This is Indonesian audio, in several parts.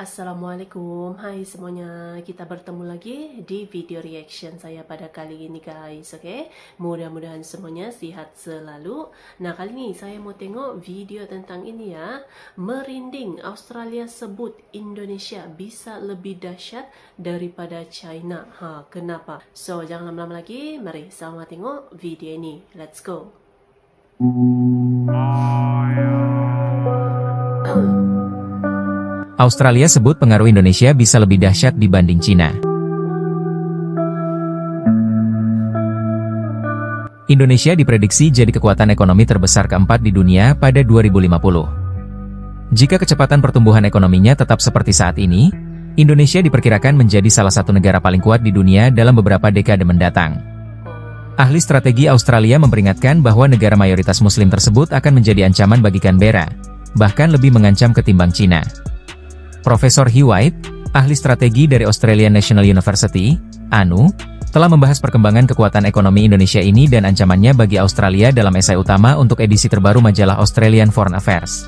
Assalamualaikum, hai semuanya, kita bertemu lagi di video reaction saya pada kali ini guys, oke? Mudah-mudahan semuanya sehat selalu. Nah, kali ini saya mau tengok video tentang ini ya. Merinding, Australia sebut Indonesia bisa lebih dahsyat daripada China. Kenapa? So, jangan lama-lama lagi, mari sama tengok video ini. Let's go. Australia sebut pengaruh Indonesia bisa lebih dahsyat dibanding Cina. Indonesia diprediksi jadi kekuatan ekonomi terbesar keempat di dunia pada 2050. Jika kecepatan pertumbuhan ekonominya tetap seperti saat ini, Indonesia diperkirakan menjadi salah satu negara paling kuat di dunia dalam beberapa dekade mendatang. Ahli strategi Australia memperingatkan bahwa negara mayoritas Muslim tersebut akan menjadi ancaman bagi Canberra, bahkan lebih mengancam ketimbang Cina. Profesor Hugh White, ahli strategi dari Australian National University, ANU, telah membahas perkembangan kekuatan ekonomi Indonesia ini dan ancamannya bagi Australia dalam esai utama untuk edisi terbaru majalah Australian Foreign Affairs.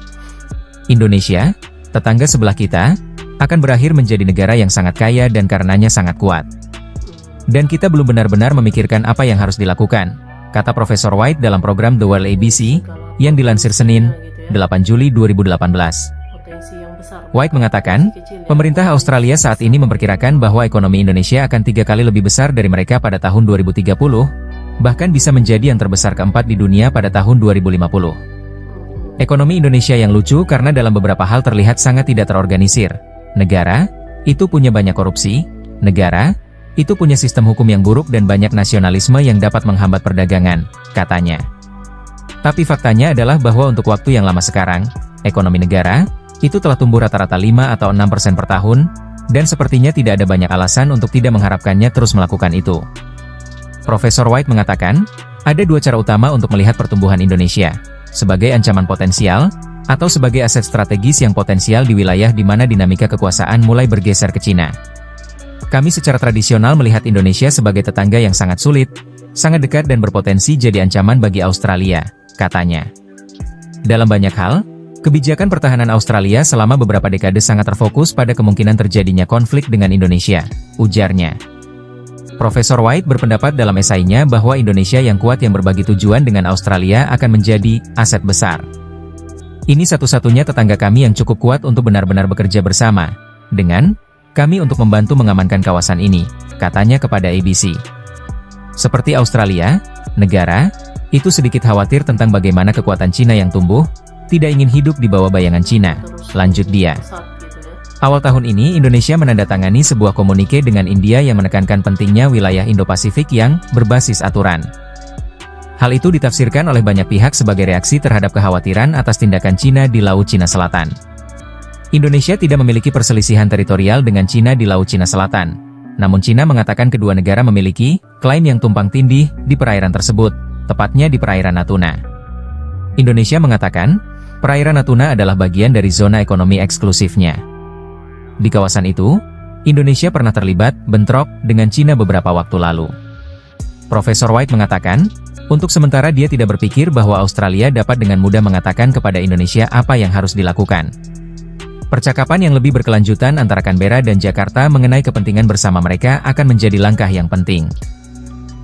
Indonesia, tetangga sebelah kita, akan berakhir menjadi negara yang sangat kaya dan karenanya sangat kuat. Dan kita belum benar-benar memikirkan apa yang harus dilakukan, kata Profesor White dalam program The World ABC, yang dilansir Senin, 8 Juli 2018. White mengatakan, pemerintah Australia saat ini memperkirakan bahwa ekonomi Indonesia akan 3 kali lebih besar dari mereka pada tahun 2030, bahkan bisa menjadi yang terbesar keempat di dunia pada tahun 2050. Ekonomi Indonesia yang lucu karena dalam beberapa hal terlihat sangat tidak terorganisir. Negara, itu punya banyak korupsi. Negara, itu punya sistem hukum yang buruk dan banyak nasionalisme yang dapat menghambat perdagangan, katanya. Tapi faktanya adalah bahwa untuk waktu yang lama sekarang, ekonomi negara itu telah tumbuh rata-rata 5 atau 6% per tahun, dan sepertinya tidak ada banyak alasan untuk tidak mengharapkannya terus melakukan itu. Profesor White mengatakan, ada 2 cara utama untuk melihat pertumbuhan Indonesia, sebagai ancaman potensial, atau sebagai aset strategis yang potensial di wilayah di mana dinamika kekuasaan mulai bergeser ke Cina. Kami secara tradisional melihat Indonesia sebagai tetangga yang sangat sulit, sangat dekat dan berpotensi jadi ancaman bagi Australia, katanya. Dalam banyak hal, kebijakan pertahanan Australia selama beberapa dekade sangat terfokus pada kemungkinan terjadinya konflik dengan Indonesia, ujarnya. Profesor White berpendapat dalam esainya bahwa Indonesia yang kuat yang berbagi tujuan dengan Australia akan menjadi aset besar. Ini satu-satunya tetangga kami yang cukup kuat untuk benar-benar bekerja bersama dengan kami untuk membantu mengamankan kawasan ini, katanya kepada ABC. Seperti Australia, negara itu sedikit khawatir tentang bagaimana kekuatan Cina yang tumbuh, tidak ingin hidup di bawah bayangan Cina, lanjut dia. Awal tahun ini Indonesia menandatangani sebuah komunike dengan India yang menekankan pentingnya wilayah Indo-Pasifik yang berbasis aturan. Hal itu ditafsirkan oleh banyak pihak sebagai reaksi terhadap kekhawatiran atas tindakan Cina di Laut Cina Selatan. Indonesia tidak memiliki perselisihan teritorial dengan Cina di Laut Cina Selatan, namun Cina mengatakan kedua negara memiliki klaim yang tumpang tindih di perairan tersebut, tepatnya di perairan Natuna. Indonesia mengatakan, perairan Natuna adalah bagian dari zona ekonomi eksklusifnya. Di kawasan itu, Indonesia pernah terlibat bentrok dengan Cina beberapa waktu lalu. Profesor White mengatakan, untuk sementara dia tidak berpikir bahwa Australia dapat dengan mudah mengatakan kepada Indonesia apa yang harus dilakukan. Percakapan yang lebih berkelanjutan antara Canberra dan Jakarta mengenai kepentingan bersama mereka akan menjadi langkah yang penting.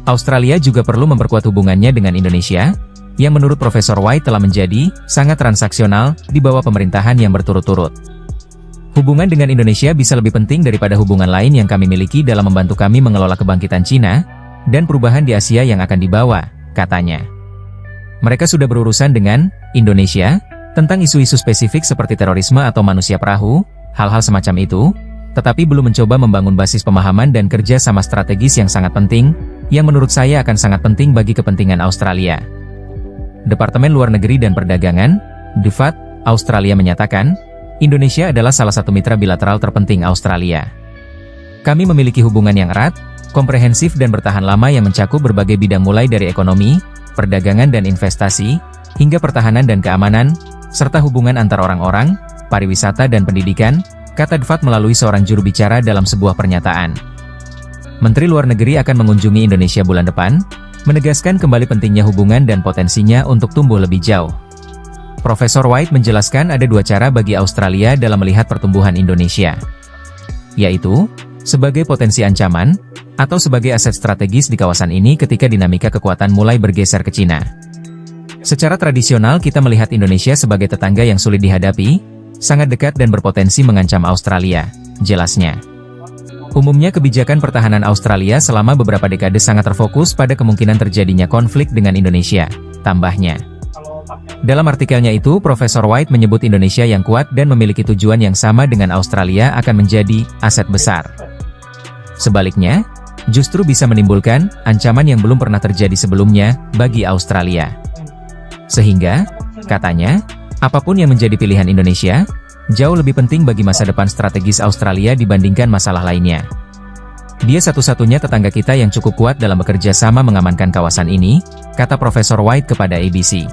Australia juga perlu memperkuat hubungannya dengan Indonesia, yang menurut Profesor White telah menjadi sangat transaksional di bawah pemerintahan yang berturut-turut. Hubungan dengan Indonesia bisa lebih penting daripada hubungan lain yang kami miliki dalam membantu kami mengelola kebangkitan Cina dan perubahan di Asia yang akan dibawa, katanya. Mereka sudah berurusan dengan Indonesia tentang isu-isu spesifik seperti terorisme atau manusia perahu, hal-hal semacam itu, tetapi belum mencoba membangun basis pemahaman dan kerja sama strategis yang sangat penting, yang menurut saya akan sangat penting bagi kepentingan Australia. Departemen Luar Negeri dan Perdagangan, DFAT, Australia menyatakan, Indonesia adalah salah satu mitra bilateral terpenting Australia. Kami memiliki hubungan yang erat, komprehensif dan bertahan lama yang mencakup berbagai bidang mulai dari ekonomi, perdagangan dan investasi, hingga pertahanan dan keamanan, serta hubungan antar orang-orang, pariwisata dan pendidikan, kata DFAT melalui seorang juru bicara dalam sebuah pernyataan. Menteri Luar Negeri akan mengunjungi Indonesia bulan depan, menegaskan kembali pentingnya hubungan dan potensinya untuk tumbuh lebih jauh. Profesor White menjelaskan ada dua cara bagi Australia dalam melihat pertumbuhan Indonesia, yaitu sebagai potensi ancaman, atau sebagai aset strategis di kawasan ini ketika dinamika kekuatan mulai bergeser ke Cina. Secara tradisional kita melihat Indonesia sebagai tetangga yang sulit dihadapi, sangat dekat dan berpotensi mengancam Australia, jelasnya. Umumnya kebijakan pertahanan Australia selama beberapa dekade sangat terfokus pada kemungkinan terjadinya konflik dengan Indonesia, tambahnya. Dalam artikelnya itu, Profesor White menyebut Indonesia yang kuat dan memiliki tujuan yang sama dengan Australia akan menjadi aset besar. Sebaliknya, justru bisa menimbulkan ancaman yang belum pernah terjadi sebelumnya bagi Australia. Sehingga, katanya, apapun yang menjadi pilihan Indonesia, jauh lebih penting bagi masa depan strategis Australia dibandingkan masalah lainnya. Dia satu-satunya tetangga kita yang cukup kuat dalam bekerja sama mengamankan kawasan ini, kata Profesor White kepada ABC.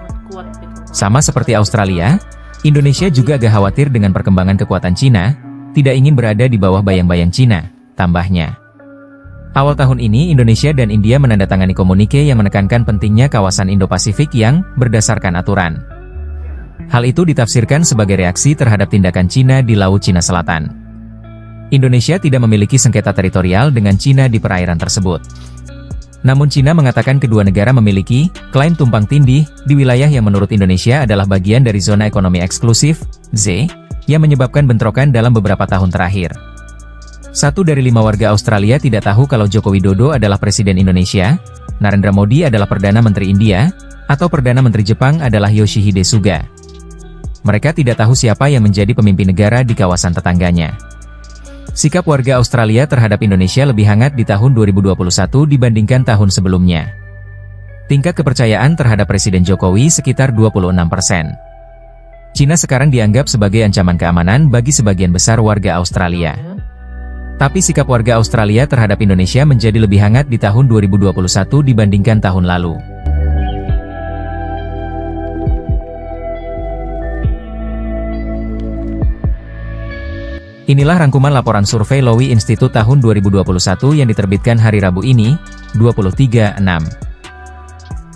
Sama seperti Australia, Indonesia juga agak khawatir dengan perkembangan kekuatan Cina, tidak ingin berada di bawah bayang-bayang Cina, tambahnya. Awal tahun ini Indonesia dan India menandatangani komunike yang menekankan pentingnya kawasan Indo-Pasifik yang berdasarkan aturan. Hal itu ditafsirkan sebagai reaksi terhadap tindakan Cina di Laut Cina Selatan. Indonesia tidak memiliki sengketa teritorial dengan Cina di perairan tersebut. Namun Cina mengatakan kedua negara memiliki klaim tumpang tindih di wilayah yang menurut Indonesia adalah bagian dari zona ekonomi eksklusif, Z, yang menyebabkan bentrokan dalam beberapa tahun terakhir. 1 dari 5 warga Australia tidak tahu kalau Joko Widodo adalah Presiden Indonesia, Narendra Modi adalah Perdana Menteri India, atau Perdana Menteri Jepang adalah Yoshihide Suga. Mereka tidak tahu siapa yang menjadi pemimpin negara di kawasan tetangganya. Sikap warga Australia terhadap Indonesia lebih hangat di tahun 2021 dibandingkan tahun sebelumnya. Tingkat kepercayaan terhadap Presiden Jokowi sekitar 26%. Cina sekarang dianggap sebagai ancaman keamanan bagi sebagian besar warga Australia. Tapi sikap warga Australia terhadap Indonesia menjadi lebih hangat di tahun 2021 dibandingkan tahun lalu. Inilah rangkuman laporan survei Lowy Institute tahun 2021 yang diterbitkan hari Rabu ini, 23/6.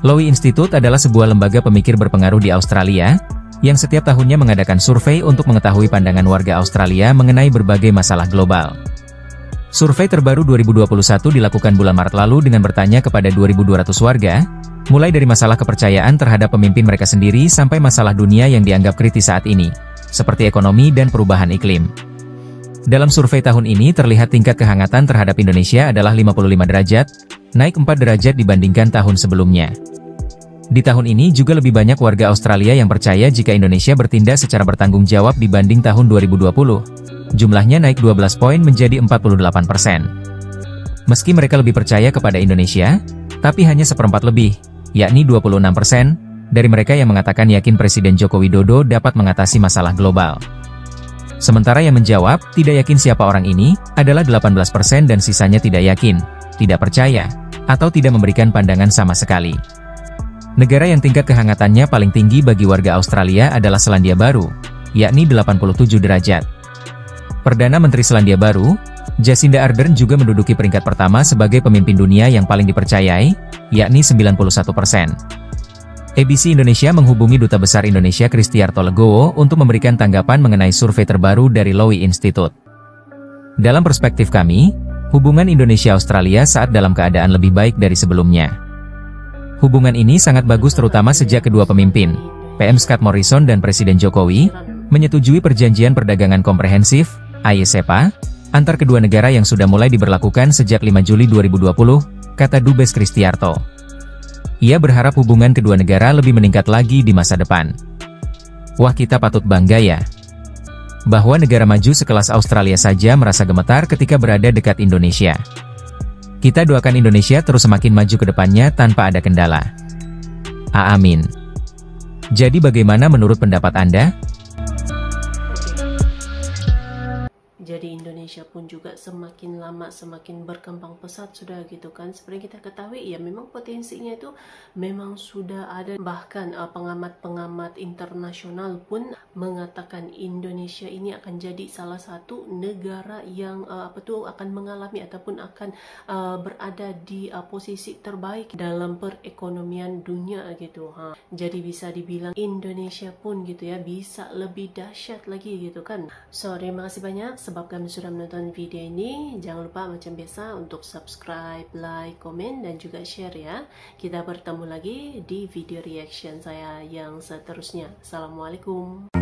Lowy Institute adalah sebuah lembaga pemikir berpengaruh di Australia, yang setiap tahunnya mengadakan survei untuk mengetahui pandangan warga Australia mengenai berbagai masalah global. Survei terbaru 2021 dilakukan bulan Maret lalu dengan bertanya kepada 2.200 warga, mulai dari masalah kepercayaan terhadap pemimpin mereka sendiri sampai masalah dunia yang dianggap kritis saat ini, seperti ekonomi dan perubahan iklim. Dalam survei tahun ini terlihat tingkat kehangatan terhadap Indonesia adalah 55 derajat, naik 4 derajat dibandingkan tahun sebelumnya. Di tahun ini juga lebih banyak warga Australia yang percaya jika Indonesia bertindak secara bertanggung jawab dibanding tahun 2020. Jumlahnya naik 12 poin menjadi 48%. Meski mereka lebih percaya kepada Indonesia, tapi hanya seperempat lebih, yakni 26%, dari mereka yang mengatakan yakin Presiden Joko Widodo dapat mengatasi masalah global. Sementara yang menjawab, tidak yakin siapa orang ini, adalah 18% dan sisanya tidak yakin, tidak percaya, atau tidak memberikan pandangan sama sekali. Negara yang tingkat kehangatannya paling tinggi bagi warga Australia adalah Selandia Baru, yakni 87 derajat. Perdana Menteri Selandia Baru, Jacinda Ardern juga menduduki peringkat pertama sebagai pemimpin dunia yang paling dipercayai, yakni 91%. ABC Indonesia menghubungi Duta Besar Indonesia Kristiarto Legowo untuk memberikan tanggapan mengenai survei terbaru dari Lowy Institute. Dalam perspektif kami, hubungan Indonesia-Australia saat dalam keadaan lebih baik dari sebelumnya. Hubungan ini sangat bagus terutama sejak kedua pemimpin, PM Scott Morrison dan Presiden Jokowi, menyetujui perjanjian perdagangan komprehensif, AICPA, antar kedua negara yang sudah mulai diberlakukan sejak 5 Juli 2020, kata Dubes Kristiarto. Ia berharap hubungan kedua negara lebih meningkat lagi di masa depan. Wah, kita patut bangga ya. Bahwa negara maju sekelas Australia saja merasa gemetar ketika berada dekat Indonesia. Kita doakan Indonesia terus semakin maju ke depannya tanpa ada kendala. Amin. Jadi bagaimana menurut pendapat Anda? Jadi Indonesia pun juga semakin lama semakin berkembang pesat sudah gitu kan. Seperti kita ketahui ya, memang potensinya itu memang sudah ada, bahkan pengamat-pengamat internasional pun mengatakan Indonesia ini akan jadi salah satu negara yang akan mengalami ataupun akan berada di posisi terbaik dalam perekonomian dunia gitu. Jadi bisa dibilang Indonesia pun gitu ya bisa lebih dahsyat lagi gitu kan. So terima kasih banyak sebab kami sudah menonton video ini. Jangan lupa macam biasa untuk subscribe, like, komen, dan juga share ya. Kita bertemu lagi di video reaction saya yang seterusnya. Assalamualaikum.